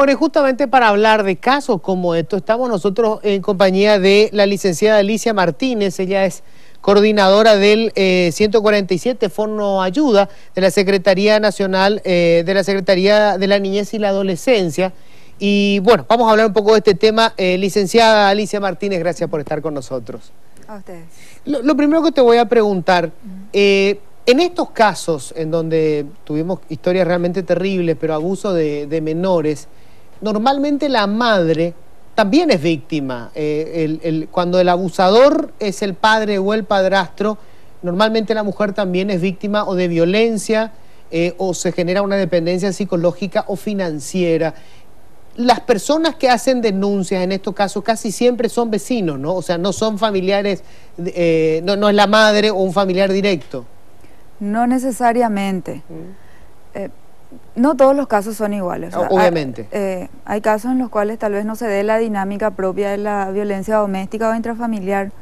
Bueno, y justamente para hablar de casos como estos, estamos nosotros en compañía de la licenciada Alicia Martínez. Ella es coordinadora del 147 Fono Ayuda de la Secretaría Nacional, de la Secretaría de la Niñez y la Adolescencia. Y bueno, vamos a hablar un poco de este tema. Licenciada Alicia Martínez, gracias por estar con nosotros. A ustedes. Lo primero que te voy a preguntar, en estos casos en donde tuvimos historias realmente terribles, pero abuso de menores, normalmente la madre también es víctima. Cuando el abusador es el padre o el padrastro, normalmente la mujer también es víctima o de violencia o se genera una dependencia psicológica o financiera. Las personas que hacen denuncias en estos casos casi siempre son vecinos, ¿no? O sea, no son familiares, no es la madre o un familiar directo. No necesariamente. No todos los casos son iguales. O sea, obviamente. Hay casos en los cuales tal vez no se dé la dinámica propia de la violencia doméstica o intrafamiliar,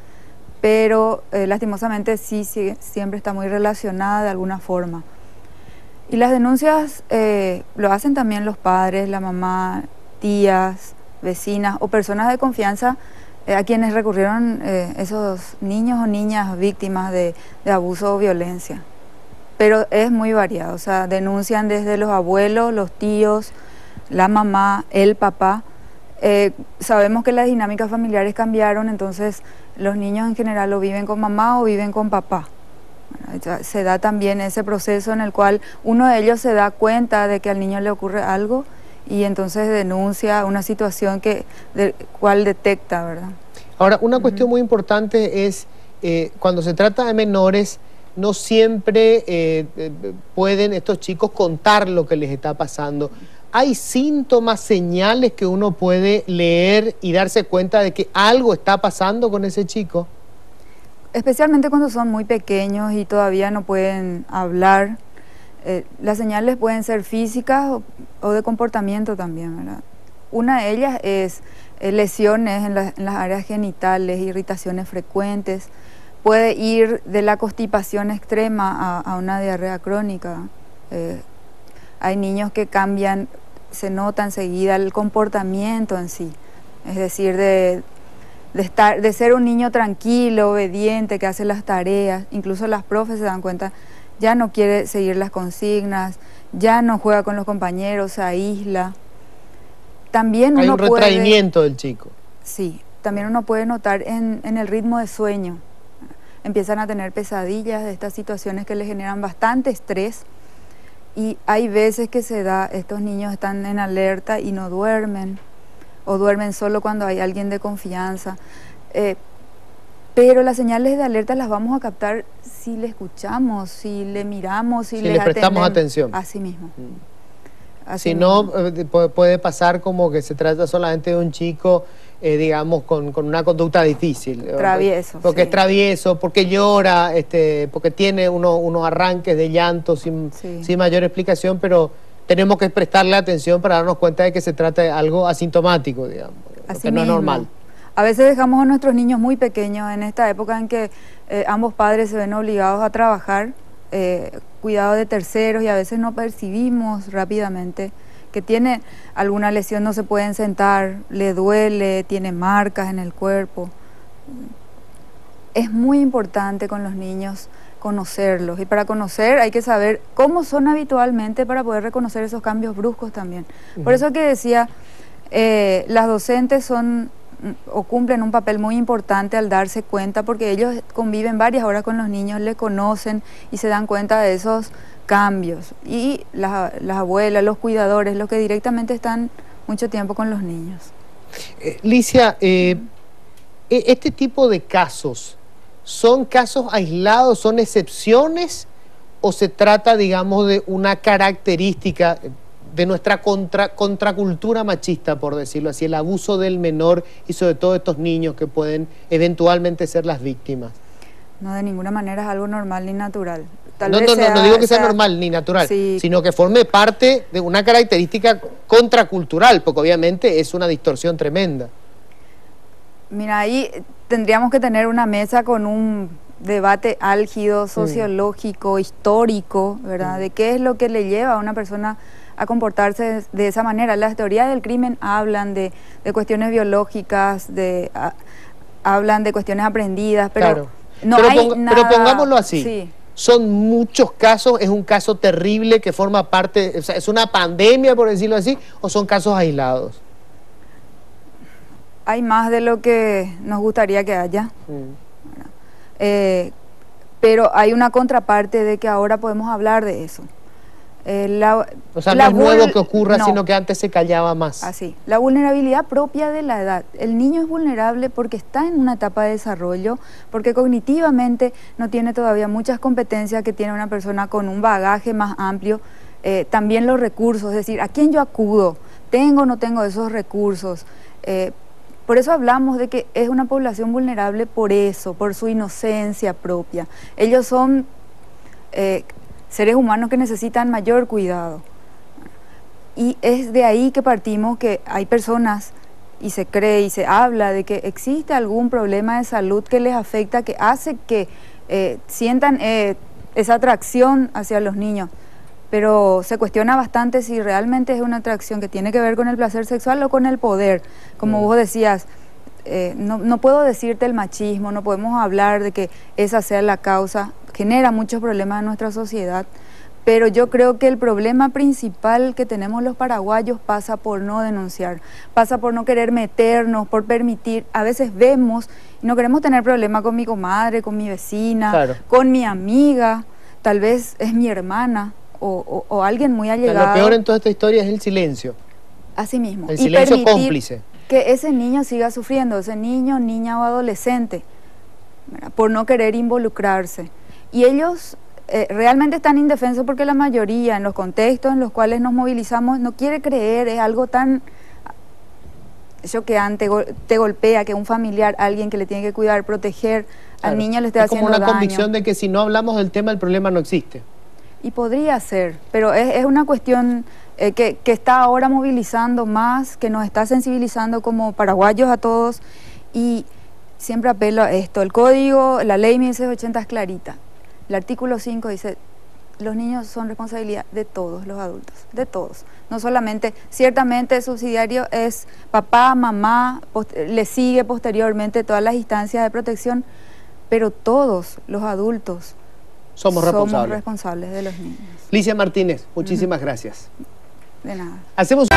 pero lastimosamente sí siempre está muy relacionada de alguna forma. Y las denuncias lo hacen también los padres, la mamá, tías, vecinas o personas de confianza a quienes recurrieron esos niños o niñas víctimas de abuso o violencia. Pero es muy variado, o sea, denuncian desde los abuelos, los tíos, la mamá, el papá. Sabemos que las dinámicas familiares cambiaron, entonces los niños en general o viven con mamá o viven con papá. Bueno, se da también ese proceso en el cual uno de ellos se da cuenta de que al niño le ocurre algo y entonces denuncia una situación del cual detecta, ¿verdad? Ahora, una cuestión muy importante es, cuando se trata de menores, no siempre pueden estos chicos contar lo que les está pasando. ¿Hay síntomas, señales que uno puede leer y darse cuenta de que algo está pasando con ese chico? Especialmente cuando son muy pequeños y todavía no pueden hablar. Las señales pueden ser físicas o de comportamiento también, ¿verdad? Una de ellas es lesiones en las áreas genitales, irritaciones frecuentes. Puede ir de la constipación extrema a una diarrea crónica. Hay niños que cambian, se nota enseguida el comportamiento en sí. Es decir, de ser un niño tranquilo, obediente, que hace las tareas. Incluso las profes se dan cuenta, ya no quiere seguir las consignas, ya no juega con los compañeros, se aísla. También hay un retraimiento del chico. Sí, también uno puede notar en el ritmo de sueño. Empiezan a tener pesadillas de estas situaciones que les generan bastante estrés y hay veces que estos niños están en alerta y no duermen o duermen solo cuando hay alguien de confianza. Pero las señales de alerta las vamos a captar si le escuchamos, si le miramos, si les prestamos atención. Así mismo. Si no, puede pasar como que se trata solamente de un chico, digamos, con una conducta difícil. Travieso. Porque es travieso, porque llora, porque tiene unos arranques de llanto sin mayor explicación, pero tenemos que prestarle atención para darnos cuenta de que se trata de algo asintomático, digamos, que no es normal. A veces dejamos a nuestros niños muy pequeños en esta época en que ambos padres se ven obligados a trabajar, cuidado de terceros, y a veces no percibimos rápidamente que tiene alguna lesión, no se pueden sentar, le duele, tiene marcas en el cuerpo. Es muy importante con los niños conocerlos, y para conocer hay que saber cómo son habitualmente para poder reconocer esos cambios bruscos también. Por eso que decía, las docentes son o cumplen un papel muy importante al darse cuenta, porque ellos conviven varias horas con los niños, les conocen y se dan cuenta de esos cambios. Y las abuelas, los cuidadores, los que directamente están mucho tiempo con los niños. Licia, este tipo de casos, ¿son casos aislados, son excepciones o se trata, digamos, de una característica de nuestra contracultura machista, por decirlo así, el abuso del menor y sobre todo estos niños que pueden eventualmente ser las víctimas? No, de ninguna manera es algo normal ni natural. No digo que sea normal ni natural, sino que forme parte de una característica contracultural, porque obviamente es una distorsión tremenda. Mira, ahí tendríamos que tener una mesa con un debate álgido, sociológico, histórico, ¿verdad? De qué es lo que le lleva a una persona a comportarse de esa manera. Las teorías del crimen hablan de cuestiones biológicas, hablan de cuestiones aprendidas, pero claro. no pero hay nada... Pero pongámoslo así. Sí. Son muchos casos, es un caso terrible que forma parte, o sea, es una pandemia, por decirlo así, o son casos aislados. Hay más de lo que nos gustaría que haya. Pero hay una contraparte de que ahora podemos hablar de eso. O sea, no es nuevo que ocurra, no, sino que antes se callaba más. Así, la vulnerabilidad propia de la edad. El niño es vulnerable porque está en una etapa de desarrollo, porque cognitivamente no tiene todavía muchas competencias que tiene una persona con un bagaje más amplio. También los recursos, es decir, ¿a quién yo acudo? ¿Tengo o no tengo esos recursos? Por eso hablamos de que es una población vulnerable por eso, por su inocencia propia. Ellos son seres humanos que necesitan mayor cuidado. Y es de ahí que partimos, que hay personas, y se cree y se habla de que existe algún problema de salud que les afecta, que hace que sientan esa atracción hacia los niños. Pero se cuestiona bastante si realmente es una atracción que tiene que ver con el placer sexual o con el poder. Como vos decías, no puedo decirte el machismo, no podemos hablar de que esa sea la causa, genera muchos problemas en nuestra sociedad, pero yo creo que el problema principal que tenemos los paraguayos pasa por no denunciar, pasa por no querer meternos, por permitir. A veces vemos y no queremos tener problemas con mi comadre, con mi vecina, claro, con mi amiga, tal vez es mi hermana o alguien muy allegado. Lo peor en toda esta historia es el silencio. Así mismo. El silencio cómplice. Que ese niño siga sufriendo, ese niño, niña o adolescente, ¿verdad?, por no querer involucrarse. Y ellos realmente están indefensos porque la mayoría, en los contextos en los cuales nos movilizamos, no quiere creer, es algo tan choqueante, te golpea que un familiar, alguien que le tiene que cuidar, proteger, claro, al niño le esté haciendo daño. Es como una convicción de que si no hablamos del tema, el problema no existe. Y podría ser, pero es una cuestión que está ahora movilizando más, que nos está sensibilizando como paraguayos a todos, y siempre apelo a esto. El código, la ley 1680 es clarita. El artículo 5 dice, los niños son responsabilidad de todos los adultos, de todos. No solamente, ciertamente el subsidiario es papá, mamá, le sigue posteriormente todas las instancias de protección, pero todos los adultos somos responsables de los niños. Licia Martínez, muchísimas gracias. De nada. Hacemos...